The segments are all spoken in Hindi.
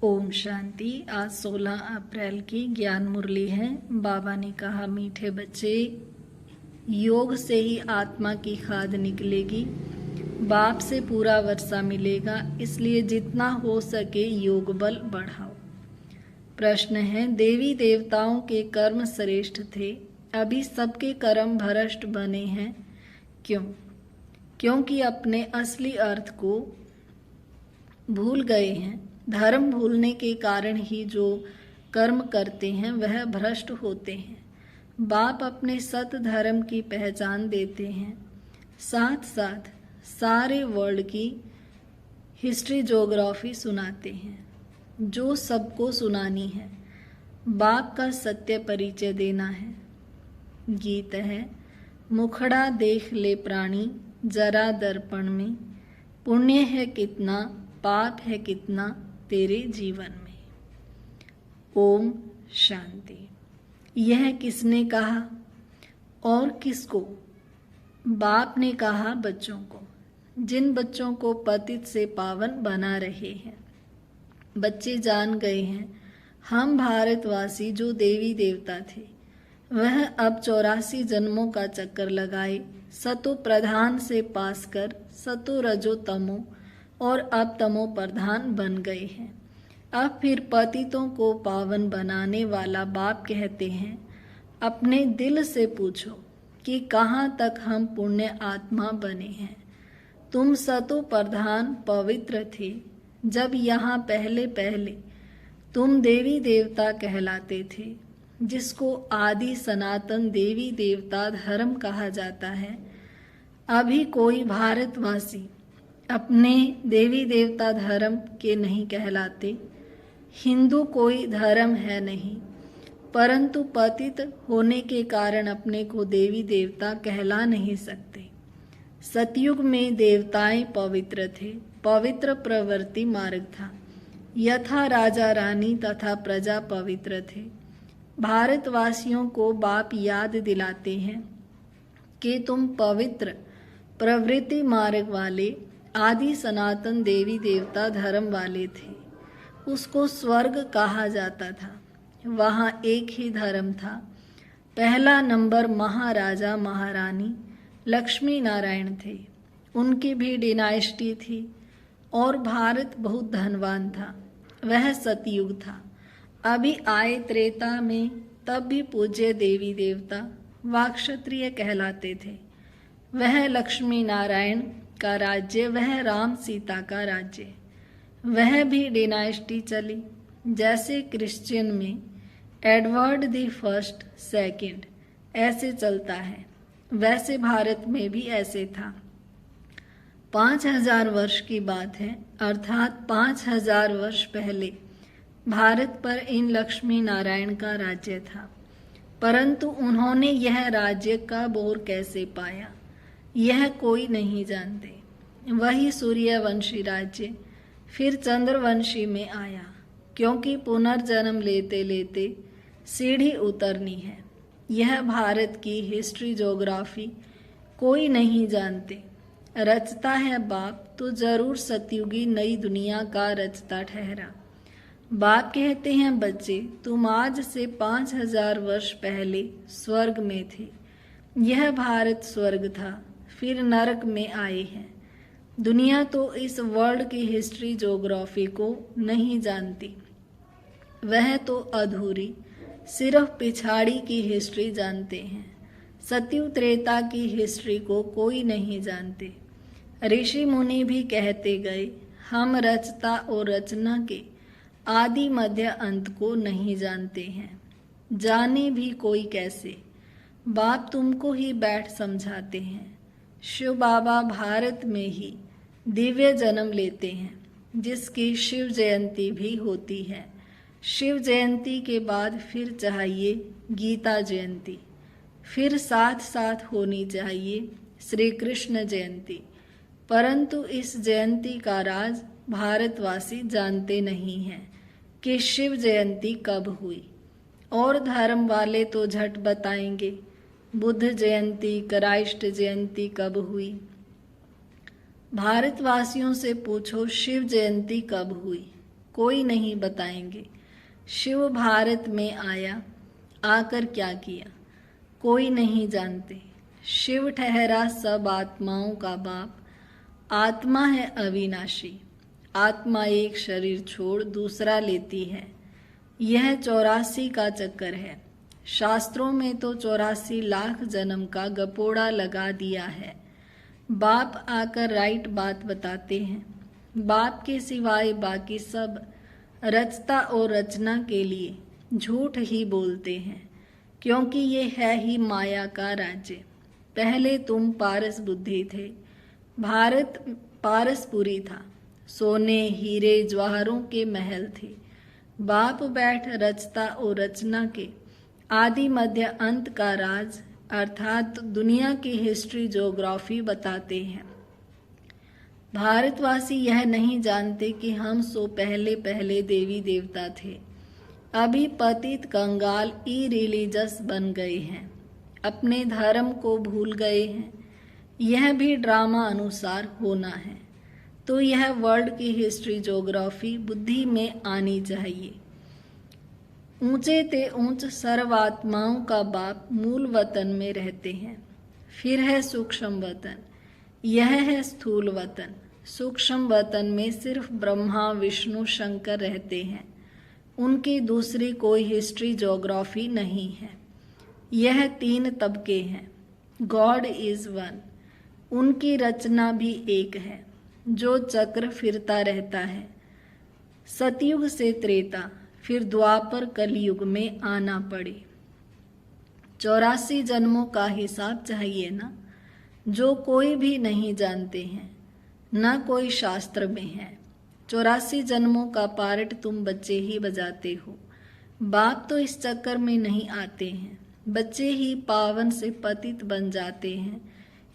ओम शांति। आज 16 अप्रैल की ज्ञान मुरली है। बाबा ने कहा, मीठे बच्चे, योग से ही आत्मा की खाद निकलेगी, बाप से पूरा वर्षा मिलेगा, इसलिए जितना हो सके योग बल बढ़ाओ। प्रश्न है, देवी देवताओं के कर्म श्रेष्ठ थे, अभी सबके कर्म भ्रष्ट बने हैं, क्यों? क्योंकि अपने असली अर्थ को भूल गए हैं। धर्म भूलने के कारण ही जो कर्म करते हैं वह भ्रष्ट होते हैं। बाप अपने सत धर्म की पहचान देते हैं, साथ साथ सारे वर्ल्ड की हिस्ट्री ज्योग्राफी सुनाते हैं जो सबको सुनानी है। बाप का सत्य परिचय देना है। गीत है, मुखड़ा देख ले प्राणी जरा दर्पण में, पुण्य है कितना पाप है कितना तेरे जीवन में। ओम शांति। यह किसने कहा और किसको? बाप ने कहा बच्चों को, जिन बच्चों को पतित से पावन बना रहे हैं। बच्चे जान गए हैं हम भारतवासी जो देवी देवता थे वह अब 84 जन्मों का चक्कर लगाए सतो प्रधान से पास कर सतो रजो तमो और अब तमो प्रधान बन गए हैं। अब फिर पतितों को पावन बनाने वाला बाप कहते हैं, अपने दिल से पूछो कि कहाँ तक हम पुण्य आत्मा बने हैं। तुम सतो प्रधान पवित्र थे जब यहाँ पहले पहले तुम देवी देवता कहलाते थे, जिसको आदि सनातन देवी देवता धर्म कहा जाता है। अभी कोई भारतवासी अपने देवी देवता धर्म के नहीं कहलाते। हिंदू कोई धर्म है नहीं, परंतु पतित होने के कारण अपने को देवी देवता कहला नहीं सकते। सतयुग में देवताएं पवित्र थे, पवित्र प्रवृत्ति मार्ग था। यथा राजा रानी तथा प्रजा पवित्र थे। भारतवासियों को बाप याद दिलाते हैं कि तुम पवित्र प्रवृत्ति मार्ग वाले आदि सनातन देवी देवता धर्म वाले थे। उसको स्वर्ग कहा जाता था। वहाँ एक ही धर्म था। पहला नंबर महाराजा महारानी लक्ष्मी नारायण थे, उनकी भी डिनाइस्टी थी और भारत बहुत धनवान था। वह सतयुग था। अभी आए त्रेता में, तब भी पूज्य देवी देवता वाक्क्षत्रिय कहलाते थे। वह लक्ष्मी नारायण का राज्य, वह राम सीता का राज्य, वह भी डिनाइस्टी चली। जैसे क्रिश्चियन में एडवर्ड द फर्स्ट सेकंड ऐसे चलता है, वैसे भारत में भी ऐसे था। 5000 वर्ष की बात है, अर्थात 5000 वर्ष पहले भारत पर इन लक्ष्मी नारायण का राज्य था। परंतु उन्होंने यह राज्य का बोर कैसे पाया यह कोई नहीं जानते। वही सूर्यवंशी राज्य फिर चंद्रवंशी में आया, क्योंकि पुनर्जन्म लेते लेते सीढ़ी उतरनी है। यह भारत की हिस्ट्री ज्योग्राफी कोई नहीं जानते। रचता है बाप तो जरूर सतयुगी नई दुनिया का रचता ठहरा। बाप कहते हैं, बच्चे तुम आज से 5000 वर्ष पहले स्वर्ग में थे। यह भारत स्वर्ग था, फिर नरक में आए हैं। दुनिया तो इस वर्ल्ड की हिस्ट्री ज्योग्राफी को नहीं जानती। वह तो अधूरी, सिर्फ पिछाड़ी की हिस्ट्री जानते हैं। सतयुग त्रेता की हिस्ट्री को कोई नहीं जानते। ऋषि मुनि भी कहते गए, हम रचता और रचना के आदि मध्य अंत को नहीं जानते हैं। जाने भी कोई कैसे? बाप तुमको ही बैठ समझाते हैं। शिव बाबा भारत में ही दिव्य जन्म लेते हैं, जिसकी शिव जयंती भी होती है। शिव जयंती के बाद फिर चाहिए गीता जयंती, फिर साथ साथ होनी चाहिए श्री कृष्ण जयंती। परंतु इस जयंती का राज भारतवासी जानते नहीं हैं कि शिव जयंती कब हुई। और धर्म वाले तो झट बताएंगे बुद्ध जयंती, क्राइस्ट जयंती कब हुई। भारतवासियों से पूछो शिव जयंती कब हुई, कोई नहीं बताएंगे। शिव भारत में आया, आकर क्या किया, कोई नहीं जानते। शिव ठहरा सब आत्माओं का बाप, आत्मा है अविनाशी। आत्मा एक शरीर छोड़ दूसरा लेती है, यह 84 का चक्कर है। शास्त्रों में तो 84 लाख जन्म का गपोड़ा लगा दिया है। बाप आकर राइट बात बताते हैं। बाप के सिवाय बाकी सब रचता और रचना के लिए झूठ ही बोलते हैं, क्योंकि ये है ही माया का राज्य। पहले तुम पारस बुद्धि थे, भारत पारसपुरी था, सोने हीरे जवाहरों के महल थे। बाप बैठ रचता और रचना के आदि मध्य अंत का राज अर्थात दुनिया की हिस्ट्री ज्योग्राफी बताते हैं। भारतवासी यह नहीं जानते कि हम सो पहले पहले देवी देवता थे। अभी पतित कंगाल इरिलीजियस बन गए हैं, अपने धर्म को भूल गए हैं। यह भी ड्रामा अनुसार होना है, तो यह वर्ल्ड की हिस्ट्री ज्योग्राफी बुद्धि में आनी चाहिए। ऊंचे ते ऊंच सर्वात्माओं का बाप मूल वतन में रहते हैं। फिर है सूक्ष्म वतन, यह है स्थूल वतन। सूक्ष्म वतन में सिर्फ ब्रह्मा विष्णु शंकर रहते हैं, उनकी दूसरी कोई हिस्ट्री ज्योग्राफी नहीं है। यह 3 तबके हैं। गॉड इज वन, उनकी रचना भी एक है, जो चक्र फिरता रहता है। सतयुग से त्रेता, फिर द्वापर कलयुग में आना पड़े। 84 जन्मों का हिसाब चाहिए ना, जो कोई भी नहीं जानते हैं, न कोई शास्त्र में है। 84 जन्मों का पार्ट तुम बच्चे ही बजाते हो। बाप तो इस चक्कर में नहीं आते हैं, बच्चे ही पावन से पतित बन जाते हैं,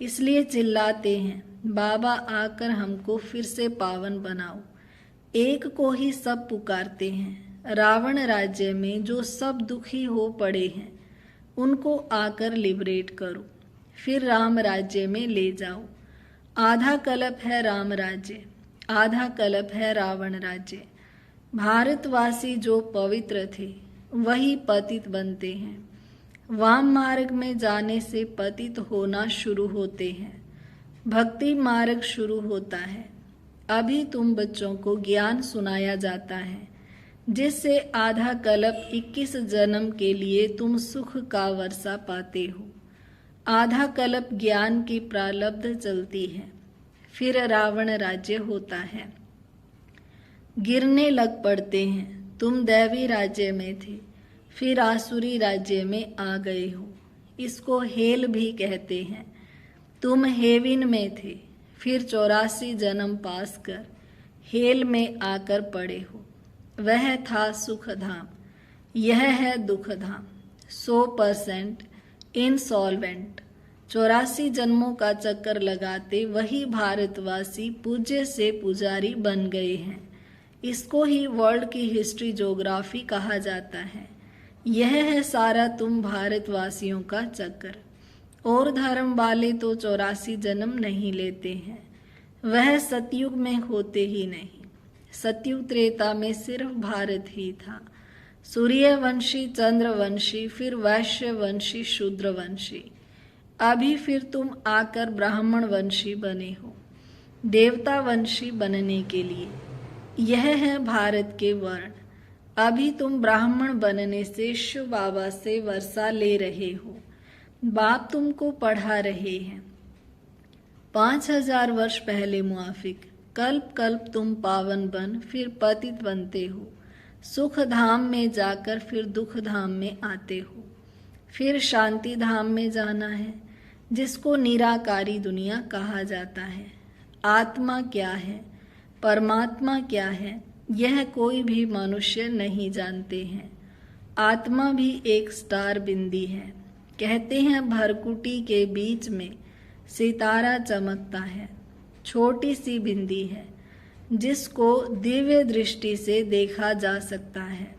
इसलिए चिल्लाते हैं, बाबा आकर हमको फिर से पावन बनाओ। एक को ही सब पुकारते हैं। रावण राज्य में जो सब दुखी हो पड़े हैं, उनको आकर लिबरेट करो, फिर राम राज्य में ले जाओ। आधा कल्प है राम राज्य, आधा कल्प है रावण राज्य। भारतवासी जो पवित्र थे, वही पतित बनते हैं। वाम मार्ग में जाने से पतित होना शुरू होते हैं, भक्ति मार्ग शुरू होता है। अभी तुम बच्चों को ज्ञान सुनाया जाता है, जिससे आधा कल्प 21 जन्म के लिए तुम सुख का वर्षा पाते हो। आधा कल्प ज्ञान की प्रारब्ध चलती है, फिर रावण राज्य होता है। गिरने लग पड़ते हैं। तुम दैवी राज्य में थे, फिर आसुरी राज्य में आ गए हो, इसको हेल भी कहते हैं। तुम हेविन में थे, फिर 84 जन्म पास कर हेल में आकर पड़े हो। वह था सुख धाम, यह है दुख धाम। 100% इंसॉल्वेंट। 84 जन्मों का चक्कर लगाते वही भारतवासी पूज्य से पुजारी बन गए हैं। इसको ही वर्ल्ड की हिस्ट्री ज्योग्राफी कहा जाता है। यह है सारा तुम भारतवासियों का चक्कर। और धर्म वाले तो 84 जन्म नहीं लेते हैं, वह सतयुग में होते ही नहीं। सतयुग त्रेता में सिर्फ भारत ही था। सूर्यवंशी, चंद्रवंशी, फिर वैश्यवंशी, शूद्रवंशी। अभी फिर तुम आकर ब्राह्मण वंशी बने हो, देवता वंशी बनने के लिए। यह है भारत के वर्ण। अभी तुम ब्राह्मण बनने से शिव बाबा से वर्षा ले रहे हो। बाप तुमको पढ़ा रहे हैं। 5000 वर्ष पहले मुआफिक, कल्प कल्प तुम पावन बन फिर पतित बनते हो। सुख धाम में जाकर फिर दुख धाम में आते हो। फिर शांति धाम में जाना है, जिसको निराकारी दुनिया कहा जाता है। आत्मा क्या है, परमात्मा क्या है, यह कोई भी मनुष्य नहीं जानते हैं। आत्मा भी एक स्टार बिंदी है। कहते हैं भरकुटी के बीच में सितारा चमकता है, छोटी सी बिंदी है, जिसको दिव्य दृष्टि से देखा जा सकता है।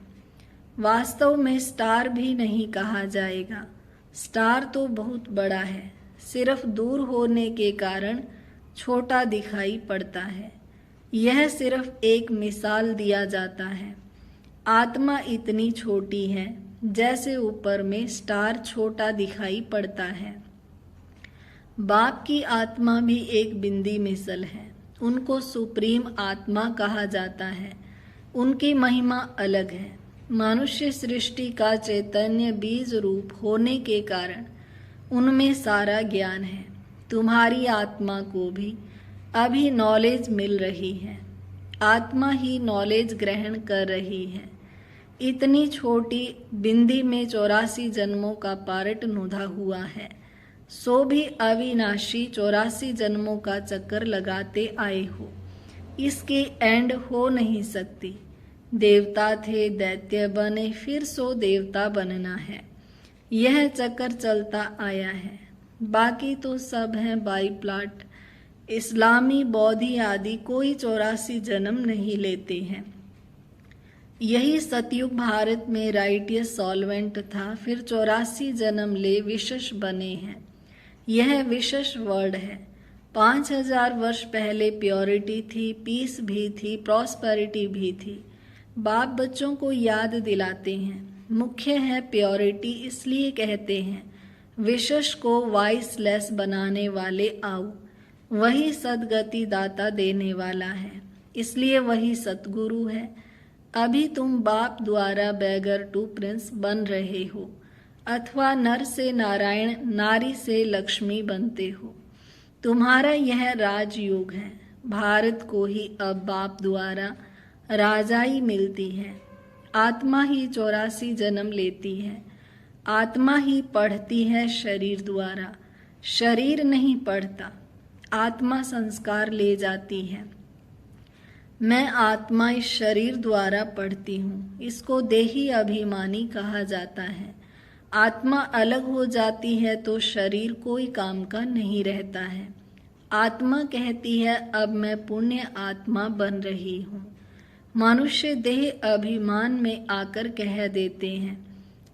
वास्तव में स्टार भी नहीं कहा जाएगा, स्टार तो बहुत बड़ा है, सिर्फ दूर होने के कारण छोटा दिखाई पड़ता है। यह सिर्फ एक मिसाल दिया जाता है। आत्मा इतनी छोटी है जैसे ऊपर में स्टार छोटा दिखाई पड़ता है। बाप की आत्मा भी एक बिंदी मिसल है। उनको सुप्रीम आत्मा कहा जाता है। उनकी महिमा अलग है। मनुष्य सृष्टि का चैतन्य बीज रूप होने के कारण उनमें सारा ज्ञान है। तुम्हारी आत्मा को भी अभी नॉलेज मिल रही है। आत्मा ही नॉलेज ग्रहण कर रही है। इतनी छोटी बिंदी में 84 जन्मों का पार्ट नुधा हुआ है। सो भी अविनाशी 84 जन्मों का चक्कर लगाते आए हो। इसकी एंड हो नहीं सकती। देवता थे, दैत्य बने, फिर सो देवता बनना है। यह चक्कर चलता आया है। बाकी तो सब है बाई प्लाट। इस्लामी, बौद्धी आदि कोई 84 जन्म नहीं लेते हैं। यही सतयुग भारत में राइटियस सॉल्वेंट था, फिर 84 जन्म ले विशेष बने हैं। यह विशेष वर्ड है। 5000 वर्ष पहले प्योरिटी थी, पीस भी थी, प्रॉस्पेरिटी भी थी। बाप बच्चों को याद दिलाते हैं। मुख्य है प्योरिटी, इसलिए कहते हैं विशेष को वाइसलेस बनाने वाले आओ। वही सदगति दाता देने वाला है, इसलिए वही सतगुरु है। अभी तुम बाप द्वारा बैगर टू प्रिंस बन रहे हो, अथवा नर से नारायण, नारी से लक्ष्मी बनते हो। तुम्हारा यह राजयोग है। भारत को ही अब बाप द्वारा राजाई मिलती है। आत्मा ही 84 जन्म लेती है। आत्मा ही पढ़ती है शरीर द्वारा, शरीर नहीं पढ़ता। आत्मा संस्कार ले जाती है। मैं आत्मा इस शरीर द्वारा पढ़ती हूँ। इसको देही अभिमानी कहा जाता है। आत्मा अलग हो जाती है तो शरीर कोई काम का नहीं रहता है। आत्मा कहती है अब मैं पुण्य आत्मा बन रही हूँ। मनुष्य देह अभिमान में आकर कह देते हैं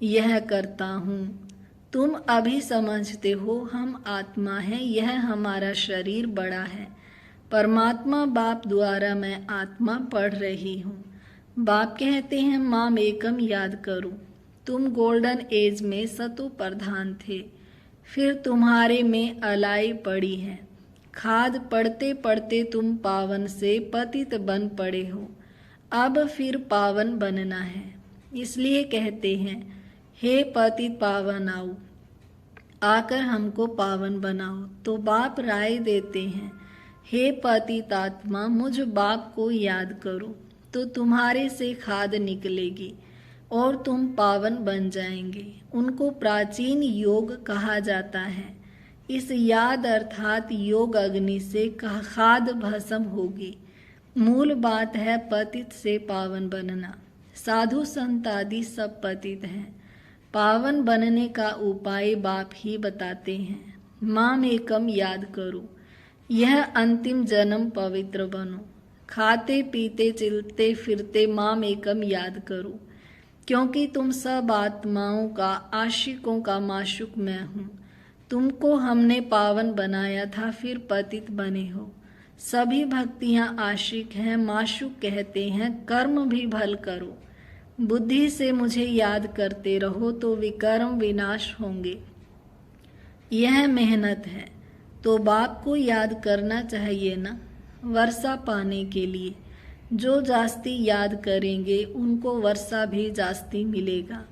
यह करता हूँ। तुम अभी समझते हो हम आत्मा हैं, यह हमारा शरीर बड़ा है। परमात्मा बाप द्वारा मैं आत्मा पढ़ रही हूँ। बाप कहते हैं माम एकम याद करो। तुम गोल्डन एज में सतो प्रधान थे, फिर तुम्हारे में अलाई पड़ी है। खाद पढ़ते पढ़ते तुम पावन से पतित बन पड़े हो। अब फिर पावन बनना है, इसलिए कहते हैं हे पतित पावन आओ, आकर हमको पावन बनाओ। तो बाप राय देते हैं हे पतित आत्मा, मुझ बाप को याद करो तो तुम्हारे से खाद निकलेगी और तुम पावन बन जाएंगे। उनको प्राचीन योग कहा जाता है। इस याद अर्थात योग अग्नि से खाद भस्म होगी। मूल बात है पतित से पावन बनना। साधु संत आदि सब पतित हैं। पावन बनने का उपाय बाप ही बताते हैं। माम एकम याद करो, यह अंतिम जन्म पवित्र बनो। खाते पीते चलते फिरते माम एकम याद करो, क्योंकि तुम सब आत्माओं का, आशिकों का माशुक मैं हूँ। तुमको हमने पावन बनाया था, फिर पतित बने हो। सभी भक्तियां आशिक हैं, माशुक कहते हैं। कर्म भी भल करो, बुद्धि से मुझे याद करते रहो तो विकर्म विनाश होंगे। यह मेहनत है, तो बाप को याद करना चाहिए ना, वर्षा पाने के लिए। जो जास्ती याद करेंगे उनको वर्षा भी जास्ती मिलेगा।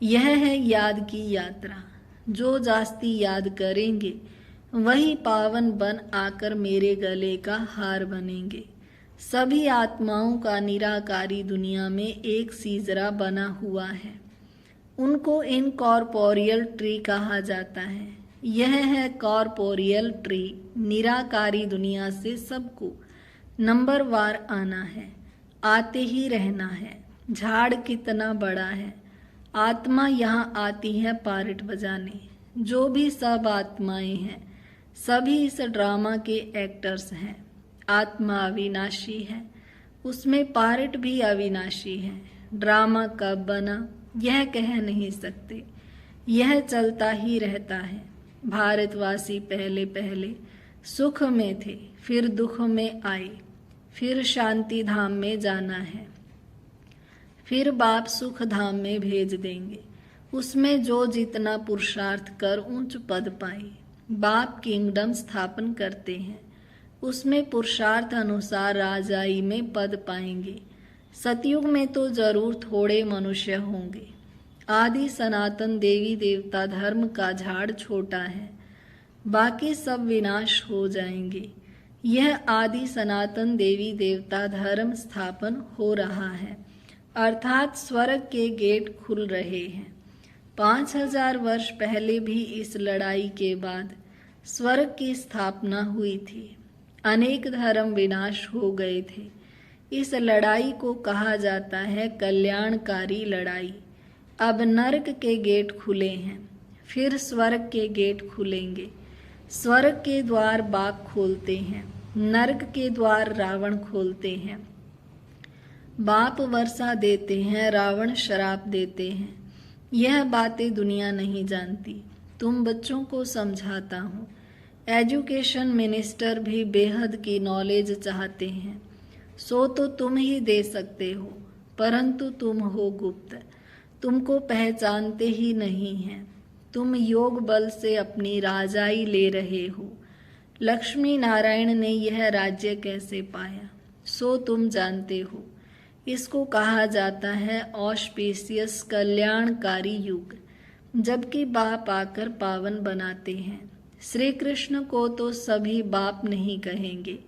यह है याद की यात्रा। जो जास्ती याद करेंगे वही पावन बन आकर मेरे गले का हार बनेंगे। सभी आत्माओं का निराकारी दुनिया में एक सीजरा बना हुआ है। उनको इनकॉर्पोरियल ट्री कहा जाता है। यह है कॉर्पोरियल ट्री। निराकारी दुनिया से सबको नंबर वार आना है, आते ही रहना है। झाड़ कितना बड़ा है। आत्मा यहाँ आती है पार्ट बजाने। जो भी सब आत्माएं हैं सभी इस ड्रामा के एक्टर्स हैं। आत्मा अविनाशी है, उसमें पार्ट भी अविनाशी है। ड्रामा कब बना यह कह नहीं सकते, यह चलता ही रहता है। भारतवासी पहले पहले सुख में थे, फिर दुख में आए, फिर शांति धाम में जाना है, फिर बाप सुख धाम में भेज देंगे। उसमें जो जितना पुरुषार्थ कर ऊंच पद पाए। बाप किंगडम स्थापन करते हैं, उसमें पुरुषार्थ अनुसार राजाई में पद पाएंगे। सतयुग में तो जरूर थोड़े मनुष्य होंगे। आदि सनातन देवी देवता धर्म का झाड़ छोटा है, बाकी सब विनाश हो जाएंगे। यह आदि सनातन देवी देवता धर्म स्थापन हो रहा है, अर्थात स्वर्ग के गेट खुल रहे हैं। 5000 वर्ष पहले भी इस लड़ाई के बाद स्वर्ग की स्थापना हुई थी। अनेक धर्म विनाश हो गए थे। इस लड़ाई को कहा जाता है कल्याणकारी लड़ाई। अब नरक के गेट खुले हैं, फिर स्वर्ग के गेट खुलेंगे। स्वर्ग के द्वार बाप खोलते हैं, नरक के द्वार रावण खोलते हैं। बाप वर्षा देते हैं, रावण शराप देते हैं। यह बातें दुनिया नहीं जानती, तुम बच्चों को समझाता हूँ। एजुकेशन मिनिस्टर भी बेहद की नॉलेज चाहते हैं, सो तो तुम ही दे सकते हो, परंतु तुम हो गुप्त, तुमको पहचानते ही नहीं हैं। तुम योग बल से अपनी राजाई ले रहे हो। लक्ष्मी नारायण ने यह राज्य कैसे पाया, सो तुम जानते हो। इसको कहा जाता है ऑस्पिशियस कल्याणकारी युग, जबकि बाप आकर पावन बनाते हैं। श्री कृष्ण को तो सभी बाप नहीं कहेंगे,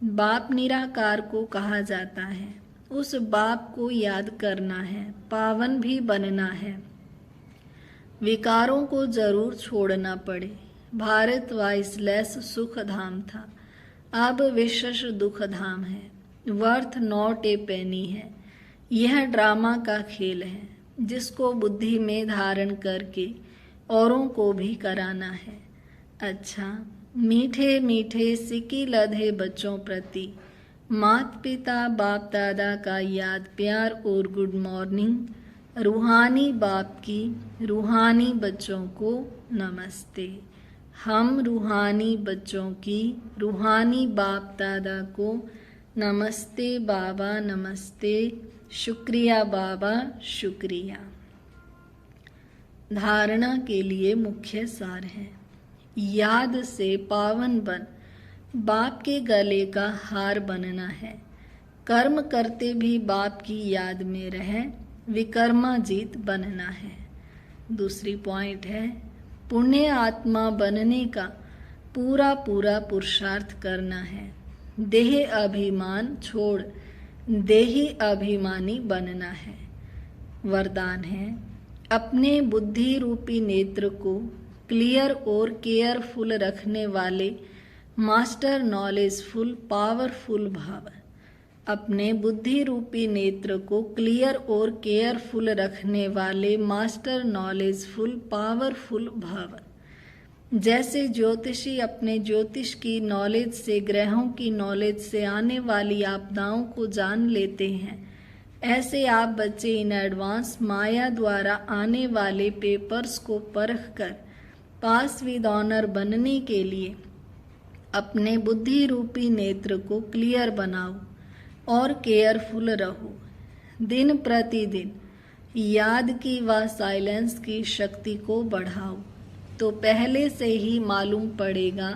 बाप निराकार को कहा जाता है। उस बाप को याद करना है, पावन भी बनना है। विकारों को जरूर छोड़ना पड़े। भारत वाइसलेस सुख धाम था, अब विशेष दुख धाम है। वर्थ नॉट ए पेनी है। यह ड्रामा का खेल है, जिसको बुद्धि में धारण करके औरों को भी कराना है। अच्छा, मीठे मीठे सिकी लधे बच्चों प्रति माता पिता बाप दादा का याद प्यार और गुड मॉर्निंग। रूहानी बाप की रूहानी बच्चों को नमस्ते। हम रूहानी बच्चों की रूहानी बाप दादा को नमस्ते बाबा, नमस्ते, शुक्रिया बाबा, शुक्रिया। धारणा के लिए मुख्य सार है। याद से पावन बन, बाप के गले का हार बनना है। कर्म करते भी बाप की याद में रह, विकर्माजीत बनना है। दूसरी पॉइंट है, पुण्य आत्मा बनने का पूरा पूरा पुरुषार्थ करना है। देह अभिमान छोड़ देही अभिमानी बनना है। वरदान है, अपने बुद्धि रूपी नेत्र को क्लियर और केयरफुल रखने वाले मास्टर नॉलेजफुल पावरफुल भाव। अपने बुद्धि रूपी नेत्र को क्लियर और केयरफुल रखने वाले मास्टर नॉलेजफुल पावरफुल भाव। जैसे ज्योतिषी अपने ज्योतिष की नॉलेज से, ग्रहों की नॉलेज से आने वाली आपदाओं को जान लेते हैं, ऐसे आप बच्चे इन एडवांस माया द्वारा आने वाले पेपर्स को परख कर पास विद ऑनर बनने के लिए अपने बुद्धि रूपी नेत्र को क्लियर बनाओ और केयरफुल रहो। दिन प्रतिदिन याद की व साइलेंस की शक्ति को बढ़ाओ, तो पहले से ही मालूम पड़ेगा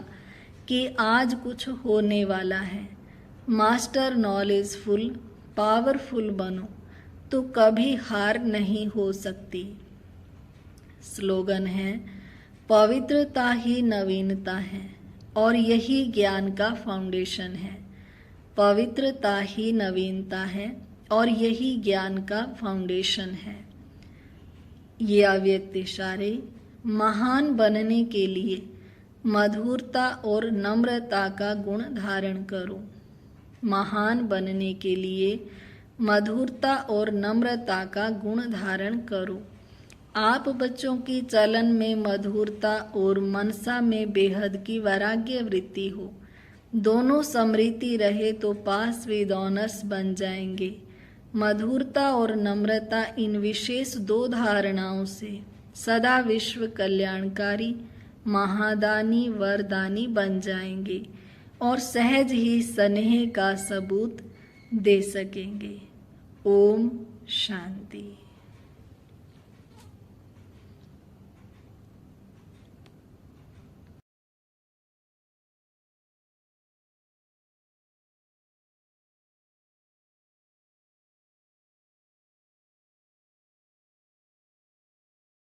कि आज कुछ होने वाला है। मास्टर नॉलेजफुल पावरफुल बनो, तो कभी हार नहीं हो सकती। स्लोगन है, पवित्रता ही नवीनता है और यही ज्ञान का फाउंडेशन है। पवित्रता ही नवीनता है और यही ज्ञान का फाउंडेशन है। ये अव्यक्त इशारे महान बनने के लिए मधुरता और नम्रता का गुण धारण करो। महान बनने के लिए मधुरता और नम्रता का गुण धारण करो। आप बच्चों की चलन में मधुरता और मनसा में बेहद की वैराग्य वृत्ति हो, दोनों समृद्धि रहे तो पास विद ऑनर्स बन जाएंगे। मधुरता और नम्रता इन विशेष दो धारणाओं से सदा विश्व कल्याणकारी महादानी वरदानी बन जाएंगे और सहज ही स्नेह का सबूत दे सकेंगे। ओम शांति।